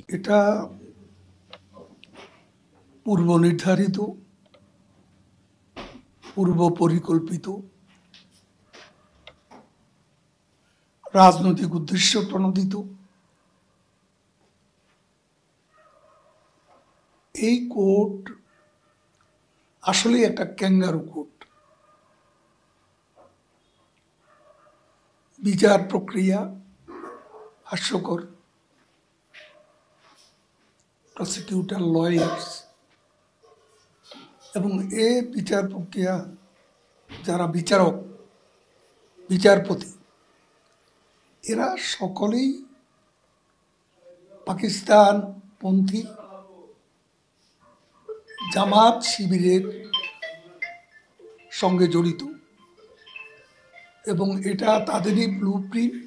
এটা পূর্ব নির্ধারিত, পূর্ব পরিকল্পিত, রাজনৈতিক উদ্দেশ্য প্রণোদিত। এই কোর্ট আসলে একটা ক্যাঙ্গারু কোর্ট। বিচার প্রক্রিয়া হাস্যকর, প্রসিকিউটর, লয়ার্স এবং এ বিচার প্রক্রিয়া যারা বিচারক, বিচারপতি, এরা সকলেই পাকিস্তানপন্থী জামাত শিবিরের সঙ্গে জড়িত এবং এটা তাদেরই ব্লুপ্রিন্ট।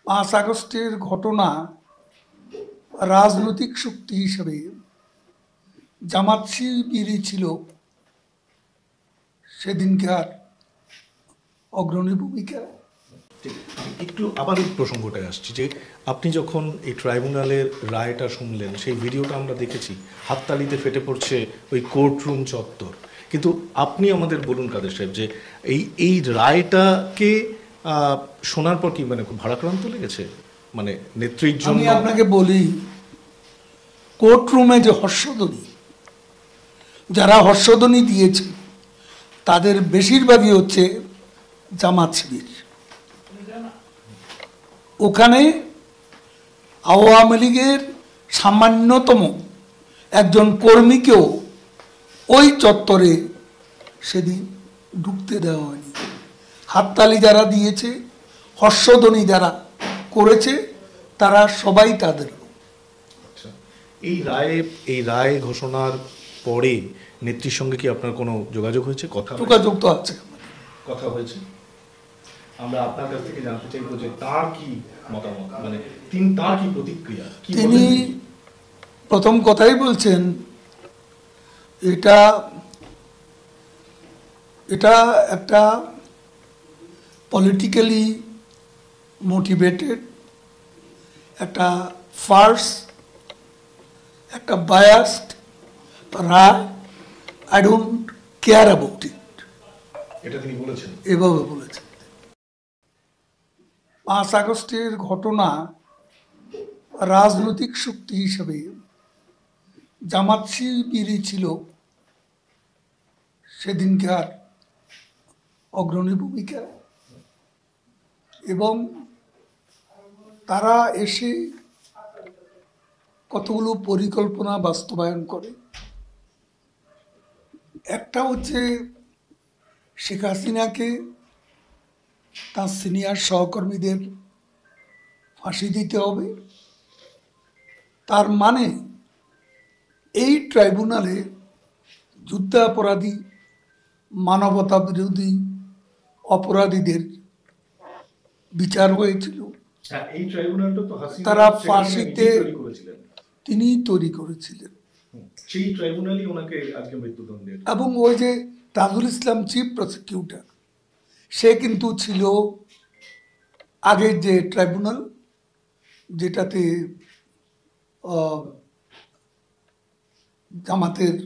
5 আগস্টের ঘটনা রাজনৈতিক শক্তি হিসেবে জামাত শিবিরই ছিল সেদিনকার অগ্রণী ভূমিকা। একটু আবার এই প্রসঙ্গটায় আসছি যে আপনি যখন এই ট্রাইব্যুনালের রায়টা শুনলেন, সেই ভিডিওটা আমরা দেখেছি, হাততালিতে ফেটে পড়ছে ওই কোর্টরুম চত্বর। কিন্তু আপনি আমাদের বলুন কাদের সাহেব, যে এই রায়টাকে শোনার পর কি মানে খুব ভারাক্রান্ত লেগেছে, মানে নেত্রীর জন্য? আমি আপনাকে বলি, কোর্টরুমে যে হর্ষধ্বনি, যারা হর্ষধ্বনি দিয়েছে তাদের বেশিরভাগই হচ্ছে জামাত শিবির। ওখানে আওয়ামী লীগের সামান্যতম একজন কর্মীকেও ওই চত্বরে সেদিন ঢুকতে দেওয়া হয়নি। হাততালি যারা দিয়েছে, হর্ষধ্বনি যারা করেছে, তারা সবাই তাদের। এই রায় ঘোষণার পরে নেত্রীর সঙ্গে কি আপনার কোনো যোগাযোগ হয়েছে? যোগাযোগ তো আছে, কথা হয়েছে। আমরা আপনার কাছ থেকে জানতে চাইবো যে তার কি মতামত, মানে তার কি প্রতিক্রিয়া। তিনি প্রথম কথাই বলছেন, এটা একটা পলিটিক্যালি মোটিভেটেড, একটা ফার্স, একটা বায়াসড রায়। I don't care about it, এটা তিনি বলেছেন, এভাবে বলেছেন। 5 আগস্টের ঘটনা রাজনৈতিক শক্তি হিসেবে জামাত শিবিরই ছিল সেদিনকার অগ্রণী ভূমিকা এবং তারা এসে কতগুলো পরিকল্পনা বাস্তবায়ন করে। একটা হচ্ছে শেখ হাসিনাকে তার সিনিয়র সহকর্মীদের ফাঁসি দিতে হবে। তার মানে এই ট্রাইব্যুনালে যুদ্ধাপরাধী, মানবতা বিরোধী অপরাধীদের বিচার হয়েছিল। তারা ফাঁসিতে তিনি তৈরি করেছিলেন এবং ওই যে তাজুল ইসলাম চিফ প্রসিকিউটর, সে কিন্তু ছিল আগের যে ট্রাইব্যুনাল, যেটাতে জামাতের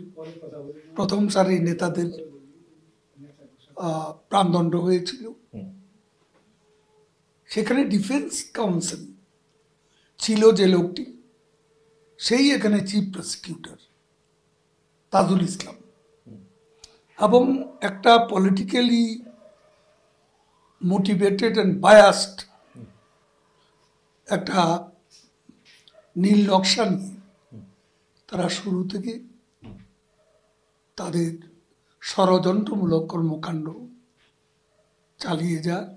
প্রথম সারির নেতাদের প্রাণদণ্ড হয়েছিল। সেখানে ডিফেন্স কাউন্সিল ছিল যে লোকটি, সেই এখানে চিফ প্রসিকিউটর তাজুল ইসলাম। এবং একটা পলিটিক্যালি মোটিভেটেড অ্যান্ড বায়াসড একটা নীল নকশা নিয়ে তারা শুরু থেকে তাদের ষড়যন্ত্রমূলক কর্মকাণ্ড চালিয়ে যায়।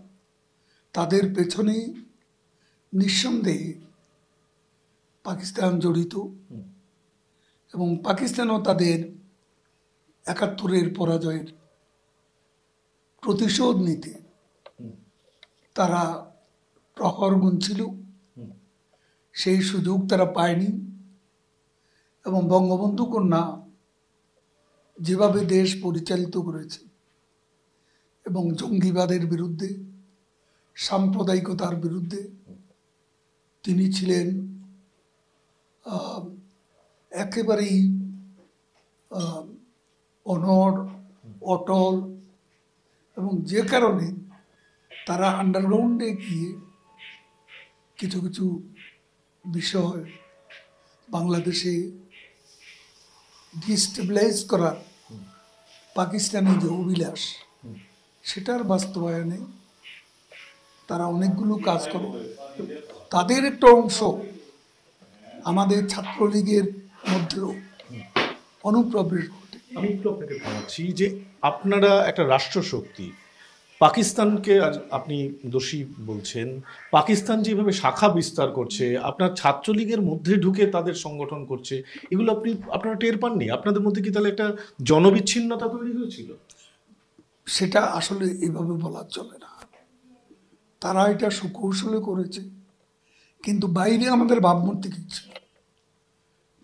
তাদের পেছনে নিঃসন্দেহে পাকিস্তান জড়িত এবং পাকিস্তানও তাদের ৭১-এর পরাজয়ের প্রতিশোধ নিতে তারা প্রহর গুনছিল। সেই সুযোগ তারা পায়নি এবং বঙ্গবন্ধু কন্যা যেভাবে দেশ পরিচালিত করেছে এবং জঙ্গিবাদের বিরুদ্ধে, সাম্প্রদায়িকতার বিরুদ্ধে তিনি ছিলেন আহ, একেবারেই অনড়, অটল, এবং যে কারণে তারা আন্ডারগ্রাউন্ডে গিয়ে কিছু কিছু বিষয় বাংলাদেশে ডিস্টেবিলাইজ করার পাকিস্তানের যে অভিলাষ, সেটার বাস্তবায়নে তারা অনেকগুলো কাজ করে। তাদের একটা অংশ আমাদের ছাত্রলীগের মধ্যেও অনুপ্রবেশ ঘটে। আমি একটু আপনাকে জানাচ্ছি যে আপনারা একটা রাষ্ট্রশক্তি, পাকিস্তানকে আজ আপনি দোষী বলছেন। পাকিস্তান যেভাবে শাখা বিস্তার করছে, আপনার ছাত্রলীগের মধ্যে ঢুকে তাদের সংগঠন করছে, এগুলো আপনারা টের পাননি? আপনাদের মধ্যে কি তাহলে একটা জনবিচ্ছিন্নতা তৈরি হয়েছিল? সেটা আসলে এভাবে বলা চলে না। তারা এটা সুকৌশলে করেছে, কিন্তু বাইরে আমাদের ভাবমূর্তি কি ছিল?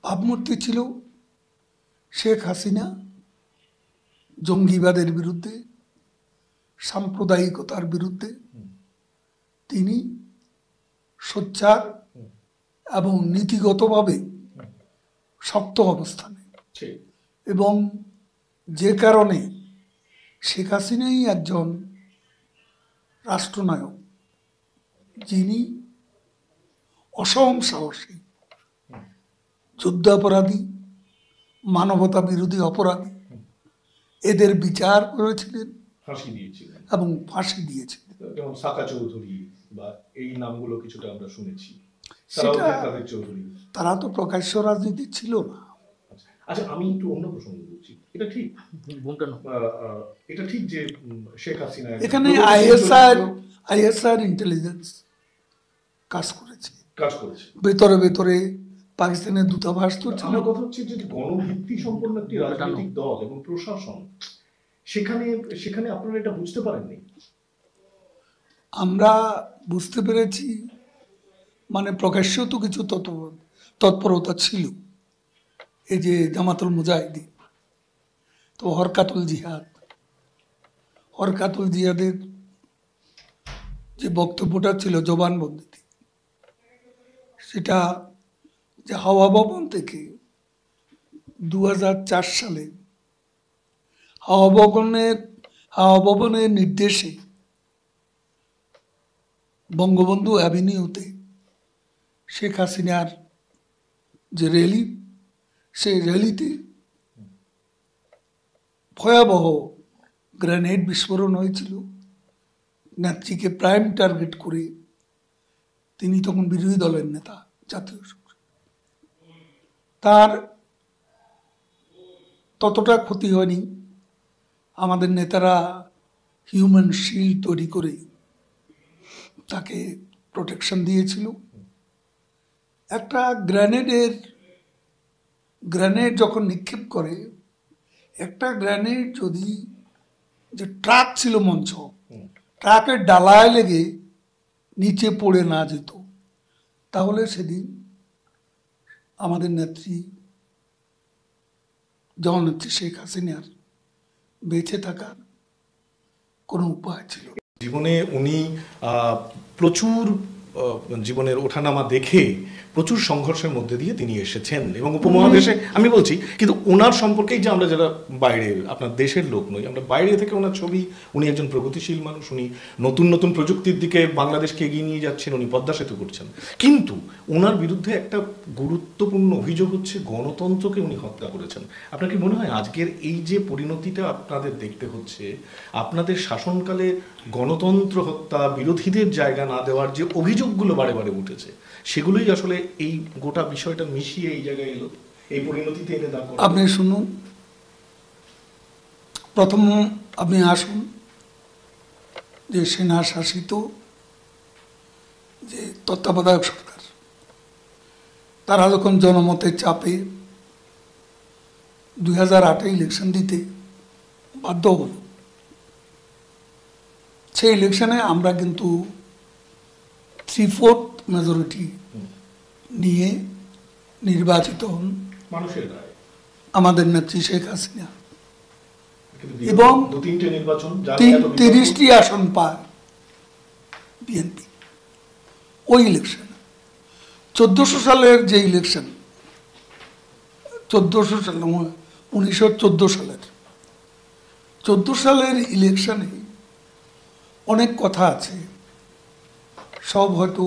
ভাবমূর্তি ছিল শেখ হাসিনা জঙ্গিবাদের বিরুদ্ধে, সাম্প্রদায়িকতার বিরুদ্ধে। তিনি সোচ্চার এবং নীতিগতভাবে শক্ত অবস্থানে, এবং যে কারণে শেখ হাসিনাই একজন রাষ্ট্রনায়ক যিনি অসম সাহসী, যুদ্ধাপরাধী, মানবতা বিরোধী অপরাধী, এদের বিচার করেছিলেন, ফাঁসি দিয়েছিলেন এবং ফাঁসি দিয়েছিলেন। যেমন সাকা চৌধুরী বা এই নামগুলো কিছুটা আমরা শুনেছি। সেটা তারা তো প্রকাশ্য রাজনীতি ছিল না। আচ্ছা, আমি একটু অন্য প্রসঙ্গ বলছি। এটা ঠিক, এটা ঠিক যে শেখ হাসিনা এখানে আইএসআর ইন্টেলিজেন্স কাজ করেছে, ভেতরে ভেতরে পাকিস্তানের দূতাবাস তো ছিল। আমার কথা হচ্ছে যে গণভিত্তি সম্পন্ন একটি রাজনৈতিক দল এবং প্রশাসন, সেখানে আপনারা এটা বুঝতে পারেননি? আমরা বুঝতে পেরেছি, মানে প্রকাশ্য তো কিছু তৎপরতা ছিল। এই যে জামাতুল মুজাহিদিন, তো হরকাতুল জিহাদের যে বক্তব্যটা ছিল জবানবন্দিতে, সেটা যে হাওয়া ভবন থেকে 2004 সালে হাওয়া ভবনের নির্দেশে বঙ্গবন্ধু অ্যাভিনিউতে শেখ হাসিনার যে র্যালি, সেই র্যালিতে ভয়াবহ গ্রেনেড বিস্ফোরণ হয়েছিল নেত্রীকে প্রাইম টার্গেট করে। তিনি তখন বিরোধী দলের নেতা, জাতীয় সংসদ। তার ততটা ক্ষতি হয়নি। আমাদের নেতারা হিউম্যান শিল্ড তৈরি করে তাকে প্রোটেকশন দিয়েছিল। একটা গ্রেনেড যখন নিক্ষেপ করে, একটা গ্রেনেড যদি, যে ট্রাক ছিল মঞ্চ, ট্রাকের ডালায় লেগে নিচে পড়ে না যেত, তাহলে সেদিন আমাদের নেত্রী, জননেত্রী শেখ হাসিনার বেঁচে থাকার কোনো উপায় ছিল। জীবনে উনি প্রচুর জীবনের ওঠানামা দেখে প্রচুর সংঘর্ষের মধ্যে দিয়ে তিনি এসেছেন এবং উপমহাদেশে, আমি বলছি, কিন্তু ওনার সম্পর্কেই যে আমরা যারা বাইরে, আপনার দেশের লোক নই, আমরা বাইরে থেকে ওনার ছবি, উনি একজন প্রগতিশীল মানুষ, উনি নতুন নতুন প্রযুক্তির দিকে বাংলাদেশকে এগিয়ে নিয়ে যাচ্ছেন, উনি পদ্মা সেতু করছেন, কিন্তু ওনার বিরুদ্ধে একটা গুরুত্বপূর্ণ অভিযোগ হচ্ছে গণতন্ত্রকে উনি হত্যা করেছেন। আপনার কি মনে হয় আজকের এই যে পরিণতিটা আপনাদের দেখতে হচ্ছে, আপনাদের শাসনকালে গণতন্ত্র হত্যা, বিরোধীদের জায়গা না দেওয়ার যে অভিযোগগুলো বারে বারে উঠেছে, সেগুলোই আসলে এই গোটা বিষয়টা মিশিয়ে এই জায়গায় এলো, এই পরিণতিতে এনে দাঁড়? আপনি শুনুন, প্রথম আপনি আসুন যে সেনা শাসিত যে তত্ত্বাবধায়ক সরকার, তারা যখন জনমতের চাপে 2008-এ ইলেকশন দিতে বাধ্য হল, সেই ইলেকশনে আমরা কিন্তু 3/4 মেজরিটি নিয়ে নির্বাচিত হন আমাদের নেত্রী শেখ হাসিনা, এবং 30টি আসন পায় বিএনপি। ওই ইলেকশন 1400 সালের যে ইলেকশন, সাল 1914 সালের 14 সালের ইলেকশনে অনেক কথা আছে, সব হয়তো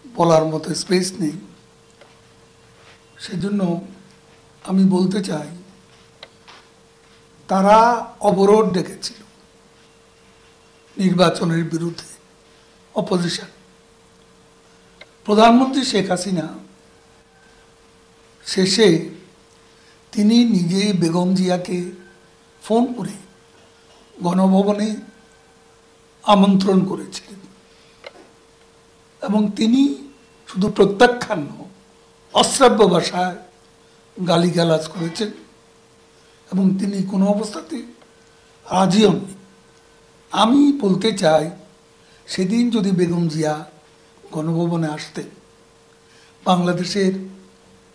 বলার মতো স্পেস নেই। সেজন্য আমি বলতে চাই, তারা অবরোধ ডেকেছিল নির্বাচনের বিরুদ্ধে, অপোজিশন। প্রধানমন্ত্রী শেখ হাসিনা শেষে তিনি নিজে বেগম জিয়াকে ফোন করে গণভবনে আমন্ত্রণ করেছিলেন এবং তিনি শুধু প্রত্যাখ্যান নয়, অশ্রাব্য ভাষায় গালিগালাজ করেছেন এবং তিনি কোনো অবস্থাতে রাজি হননি। আমি বলতে চাই, সেদিন যদি বেগম জিয়া গণভবনে আসতেন, বাংলাদেশের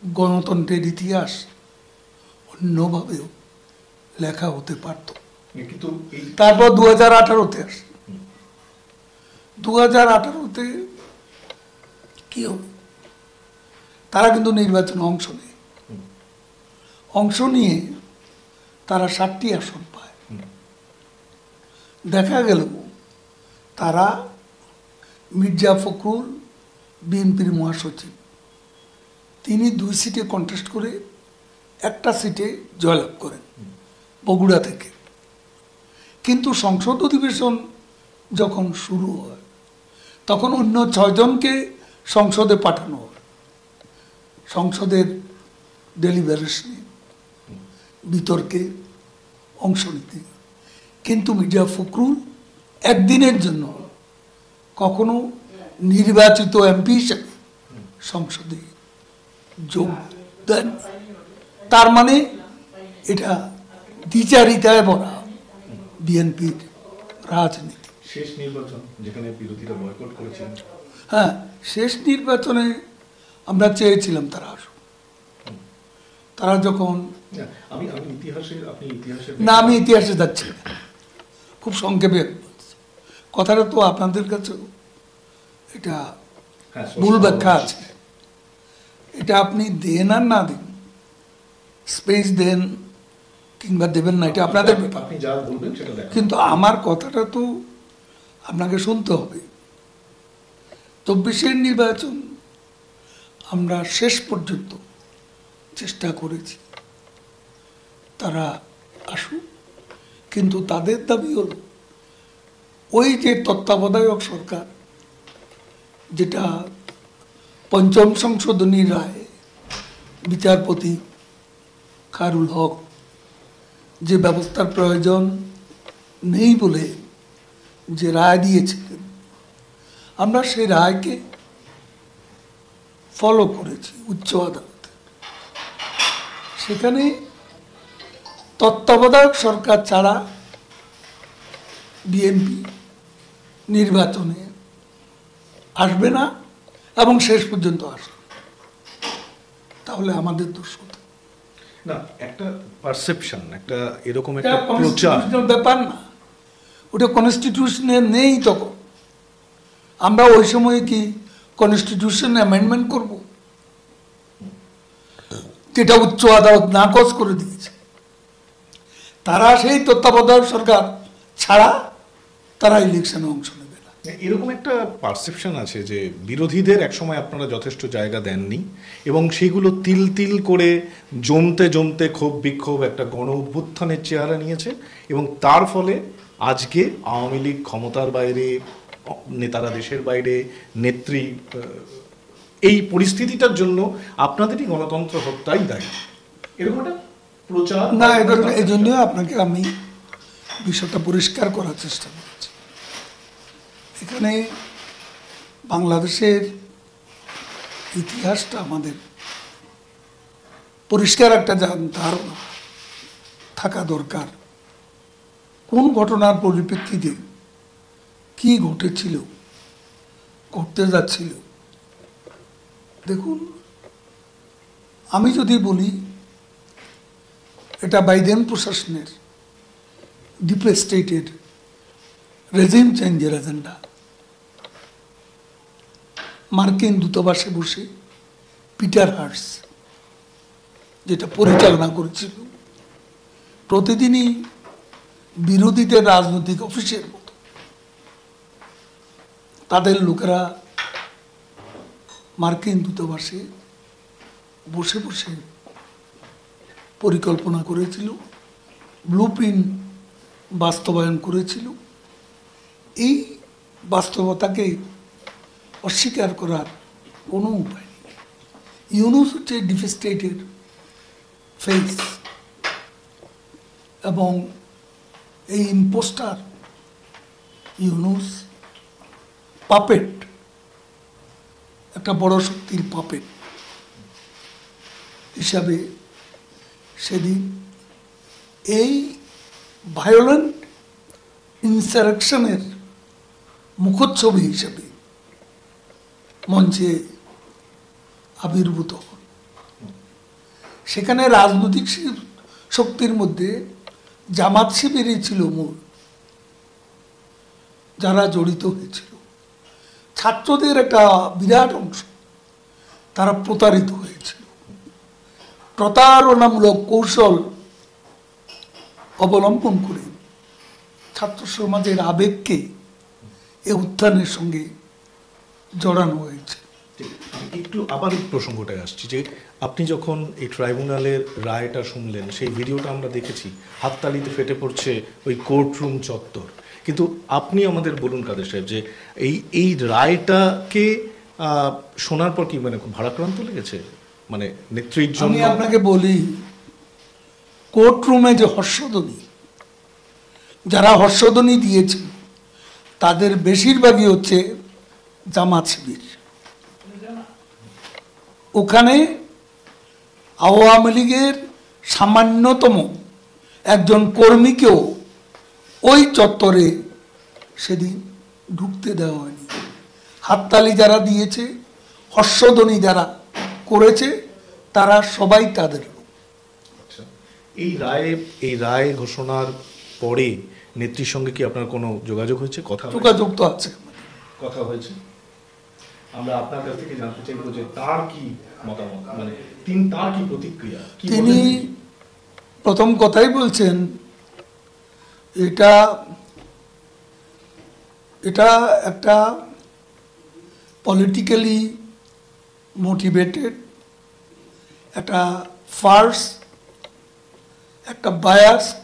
গণতন্ত্রের ইতিহাস অন্যভাবেও লেখা হতে পারত। কিন্তু তারপর 2018-তে আসে, 2018-তে কি হবে? তারা কিন্তু নির্বাচনে অংশ নিয়ে তারা 7টি আসন পায়। দেখা গেল তারা মির্জা ফখরুল, বিএনপির মহাসচিব, তিনি 2 সিটে কন্টেস্ট করে 1টা সিটে জয়লাভ করেন বগুড়া থেকে। কিন্তু সংসদ অধিবেশন যখন শুরু হয়, তখন অন্য 6 জনকে সংসদে পাঠানো হয়, সংসদের ডেলিবারেশনে, বিতর্কে অংশ নিতে। কিন্তু মির্জা ফখরুল একদিনের জন্য কখনো নির্বাচিত এমপি হিসেবে সংসদে যোগ দেন। তার মানে এটা দ্বিচারিতায় ভরা বিএনপির রাজনীতি। শেষ নির্বাচন যেখানে বিরোধীরা বয়কট করেছিলেন, হ্যাঁ, শেষ নির্বাচনে আমরা চেয়েছিলাম তারা আসুক। তারা যখন আমি ইতিহাসের না, আমি ইতিহাসে যাচ্ছি না, খুব সংক্ষেপে বলছি। কথাটা তো আপনাদের কাছেও এটা ভুল ব্যাখ্যা আছে। এটা আপনি দেন আর না দেন, স্পেস দেন কিংবা দেবেন না, এটা আপনাদের ব্যাপার। আপনি যা বলবেন সেটা দেখেন। কিন্তু আমার কথাটা তো আপনাকে শুনতে হবে। 24-এর নির্বাচন আমরা শেষ পর্যন্ত চেষ্টা করেছি তারা আসুক, কিন্তু তাদের দাবি হলো ওই যে তত্ত্বাবধায়ক সরকার, যেটা 5ম সংশোধনী রায় বিচারপতি খায়রুল হক যে ব্যবস্থার প্রয়োজন নেই বলে যে রায় দিয়েছিলেন, আমরা সেই রায়কে ফলো করেছি উচ্চ আদালতে। সেখানে তত্ত্বাবধায়ক সরকার ছাড়া বিএনপি নির্বাচনে আসবে না এবং শেষ পর্যন্ত আসবে। তাহলে আমাদের দোষ হতো না, একটা পারসেপশন, একটা এরকম একটা প্রচার ব্যাপার না, ওটা কনস্টিটিউশনে নেই। তখন আমরা ওই সময় কি কনস্টিটিউশন অ্যামেন্ডমেন্ট করব, যেটা উচ্চ আদালত নাকচ করে দিয়েছে? তারা সেই তত্ত্বাবধায়ক সরকার ছাড়া তারা ইলেকশনে অংশ নেবে না। এরকম একটা পারসেপশন আছে যে বিরোধীদের একসময় আপনারা যথেষ্ট জায়গা দেননি এবং সেগুলো তিল তিল করে জমতে জমতে ক্ষোভ বিক্ষোভ একটা গণ অভ্যুত্থানের চেহারা নিয়েছে এবং তার ফলে আজকে আওয়ামী লীগ ক্ষমতার বাইরে, নেতারা দেশের বাইরে, নেত্রী, এই পরিস্থিতিটার জন্য আপনাদেরই গণতন্ত্র হত্যাই দায়ী, এরকম একটা প্রচার না। এই জন্য আপনাকে আমি বিষয়টা পরিষ্কার করার চেষ্টা করেছি। এখানে বাংলাদেশের ইতিহাসটা আমাদের পরিষ্কার একটা ধারণা থাকা দরকার। কোন ঘটনার পরিপ্রেক্ষিতে কি ঘটেছিল, ঘটতে যাচ্ছিল। দেখুন, আমি যদি বলি এটা বাইডেন প্রশাসনের ডিপ স্টেটের রেজিম চেঞ্জের এজেন্ডা, মার্কিন দূতাবাসে বসে পিটার হার্স যেটা পরিচালনা করেছিল, প্রতিদিনই বিরোধীদের রাজনৈতিক অফিসের মতো তাদের লোকেরা মার্কিন দূতাবাসে বসে বসে পরিকল্পনা করেছিল, ব্লুপ্রিন্ট বাস্তবায়ন করেছিল। এই বাস্তবতাকে অস্বীকার করার কোনো উপায় নেই। ইউনুস হচ্ছে ডিফেস্টেটের ফেস, এবং এই ইম্পোস্টার ইউনুস পাপেট, একটা বড় শক্তির পাপেট হিসাবে সেদিন এই ভায়োলেন্ট ইনসারেকশনের মুখচ্ছবি হিসেবে মঞ্চে আবির্ভূত হন। সেখানে রাজনৈতিক শক্তির মধ্যে জামাত শিবিরই ছিল মূল, যারা জড়িত হয়েছিল। ছাত্রদের একটা বিরাট অংশ তারা প্রতারিত হয়েছিল। প্রতারণামূলক কৌশল অবলম্বন করে ছাত্র সমাজের আবেগকে এ উত্থানের সঙ্গে জড়ানো হয়েছে। একটু আবার এই প্রসঙ্গটায় আসছি যে আপনি যখন এই ট্রাইব্যুনালের রায়টা শুনলেন, সেই ভিডিওটা আমরা দেখেছি, হাততালিতে ফেটে পড়ছে ওই কোর্টরুম চত্বর। কিন্তু আপনি আমাদের বলুন কাদের সাহেব, যে এই রায়টাকে শোনার পর কি মানে খুব ভারাক্রান্ত লেগেছে, মানে নেত্রীর জন্য? আমি আপনাকে বলি, কোর্টরুমে যে হর্ষধ্বনি, যারা হর্ষধ্বনি দিয়েছে তাদের বেশিরভাগই হচ্ছে জামাত শিবির। ওখানে আওয়ামী লীগের সামান্যতম একজন কর্মীকেও ওই চত্বরে সেদিন ঢুকতে দেওয়া হয়নি। হাততালি যারা দিয়েছে, হর্ষধ্বনি যারা করেছে, তারা সবাই তাদের লোক। এই রায় ঘোষণার পরে নেত্রীর সঙ্গে কি আপনার কোনো যোগাযোগ হয়েছে? যোগাযোগ তো আছে, কথা হয়েছে। আমরা আপনার কাছ থেকে জানতে চাইব যে তার কি মতামত, মানে তার কি প্রতিক্রিয়া। তিনি প্রথম কথাই বলছেন, এটা একটা পলিটিক্যালি মোটিভেটেড, একটা ফার্স, একটা বায়াসড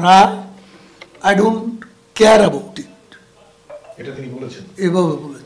রায়। I don't care about it, এটা তিনি বলেছেন, এভাবে বলে।